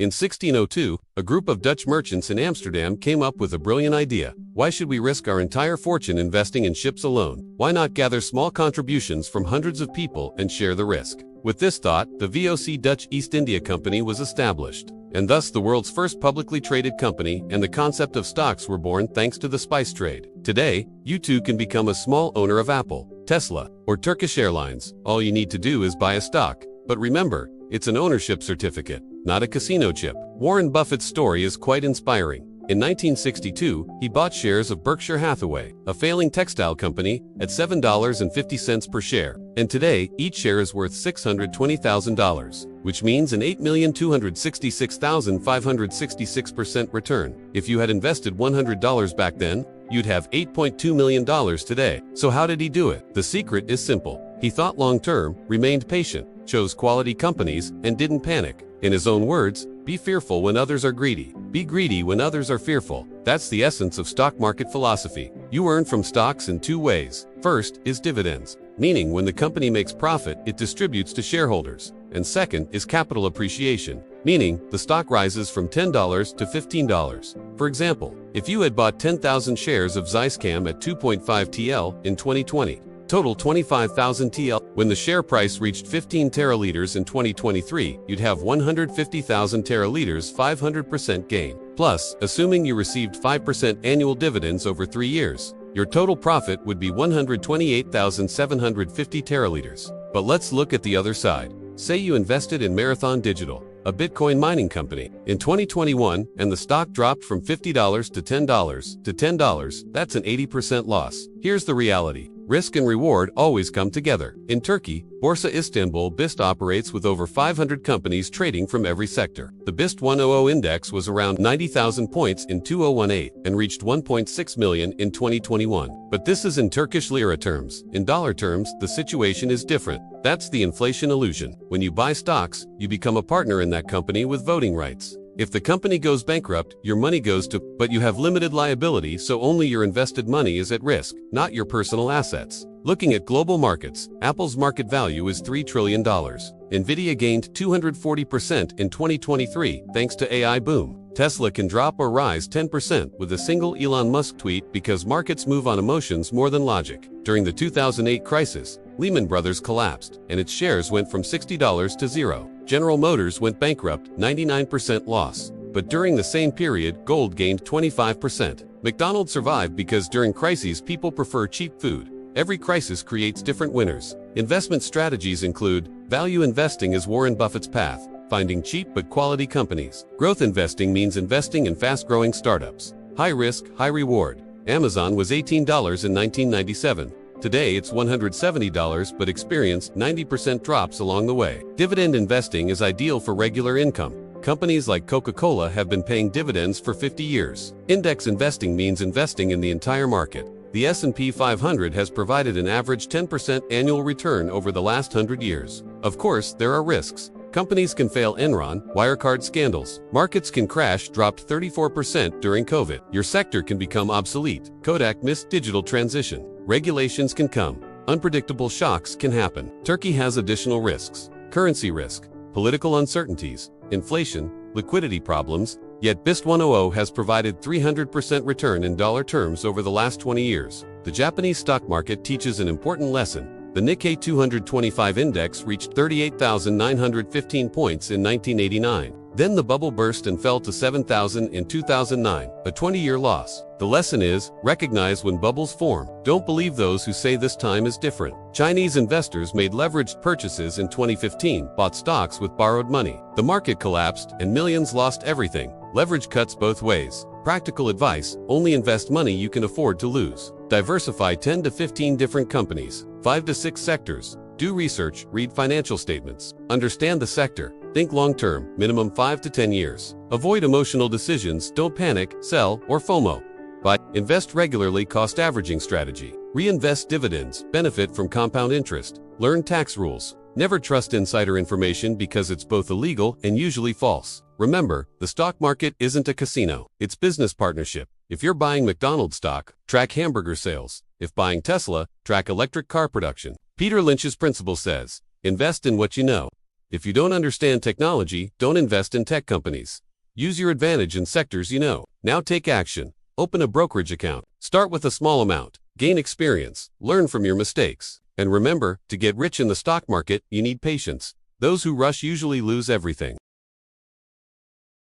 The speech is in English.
In 1602, a group of Dutch merchants in Amsterdam came up with a brilliant idea. Why should we risk our entire fortune investing in ships alone? Why not gather small contributions from hundreds of people and share the risk? With this thought, the VOC Dutch East India Company was established, and thus the world's first publicly traded company, and the concept of stocks were born thanks to the spice trade. Today, you too can become a small owner of Apple, Tesla, or Turkish Airlines. All you need to do is buy a stock. But remember, it's an ownership certificate, not a casino chip. Warren Buffett's story is quite inspiring. In 1962, he bought shares of Berkshire Hathaway, a failing textile company, at $7.50 per share. And today, each share is worth $620,000, which means an 8,266,566% return. If you had invested $100 back then, you'd have $8.2 million today. So how did he do it? The secret is simple. He thought long-term, remained patient, chose quality companies, and didn't panic. In his own words, be fearful when others are greedy. Be greedy when others are fearful. That's the essence of stock market philosophy. You earn from stocks in two ways. First is dividends, meaning when the company makes profit, it distributes to shareholders. And second is capital appreciation, meaning the stock rises from $10 to $15. For example, if you had bought 10,000 shares of Zyscam at 2.5 TL in 2020, total 25,000 TL. When the share price reached 15 teraliters in 2023, you'd have 150,000 teraliters, 500% gain. Plus, assuming you received 5% annual dividends over 3 years, your total profit would be 128,750 teraliters. But let's look at the other side. Say you invested in Marathon Digital, a Bitcoin mining company, in 2021, and the stock dropped from $50 to $10. That's an 80% loss. Here's the reality. Risk and reward always come together. In Turkey, Borsa Istanbul BIST operates with over 500 companies trading from every sector. The BIST 100 index was around 90,000 points in 2018 and reached 1.6 million in 2021. But this is in Turkish lira terms. In dollar terms, the situation is different. That's the inflation illusion. When you buy stocks, you become a partner in that company with voting rights. If the company goes bankrupt, your money goes to, but you have limited liability, so only your invested money is at risk, not your personal assets. Looking at global markets, Apple's market value is $3 trillion. Nvidia gained 240% in 2023 thanks to AI boom. Tesla can drop or rise 10% with a single Elon Musk tweet because markets move on emotions more than logic. During the 2008 crisis, Lehman Brothers collapsed, and its shares went from $60 to zero. General Motors went bankrupt, 99% loss. But during the same period, gold gained 25%. McDonald's survived because during crises people prefer cheap food. Every crisis creates different winners. Investment strategies include value investing is Warren Buffett's path, finding cheap but quality companies. Growth investing means investing in fast-growing startups. High risk, high reward. Amazon was $18 in 1997. Today it's $170 but experienced 90% drops along the way. Dividend investing is ideal for regular income. Companies like Coca-Cola have been paying dividends for 50 years. Index investing means investing in the entire market. The S&P 500 has provided an average 10% annual return over the last 100 years. Of course, there are risks. Companies can fail. Enron, Wirecard scandals. Markets can crash, dropped 34% during COVID. Your sector can become obsolete. Kodak missed digital transition. Regulations can come. Unpredictable shocks can happen. Turkey has additional risks. Currency risk, political uncertainties, inflation, liquidity problems. Yet BIST 100 has provided 300% return in dollar terms over the last 20 years. The Japanese stock market teaches an important lesson. The Nikkei 225 index reached 38,915 points in 1989. Then the bubble burst and fell to 7,000 in 2009, a 20-year loss. The lesson is, recognize when bubbles form. Don't believe those who say this time is different. Chinese investors made leveraged purchases in 2015, bought stocks with borrowed money. The market collapsed and millions lost everything. Leverage cuts both ways. Practical advice, only invest money you can afford to lose. Diversify 10 to 15 different companies, 5 to 6 sectors. Do research, read financial statements. Understand the sector. Think long-term, minimum 5 to 10 years. Avoid emotional decisions, don't panic, sell, or FOMO. Buy, invest regularly. Cost averaging strategy. Reinvest dividends, benefit from compound interest. Learn tax rules. Never trust insider information because it's both illegal and usually false. Remember, the stock market isn't a casino. It's business partnership. If you're buying McDonald's stock, track hamburger sales. If buying Tesla, track electric car production. Peter Lynch's principle says, invest in what you know. If you don't understand technology, don't invest in tech companies. Use your advantage in sectors you know. Now take action. Open a brokerage account. Start with a small amount. Gain experience. Learn from your mistakes. And remember, to get rich in the stock market, you need patience. Those who rush usually lose everything.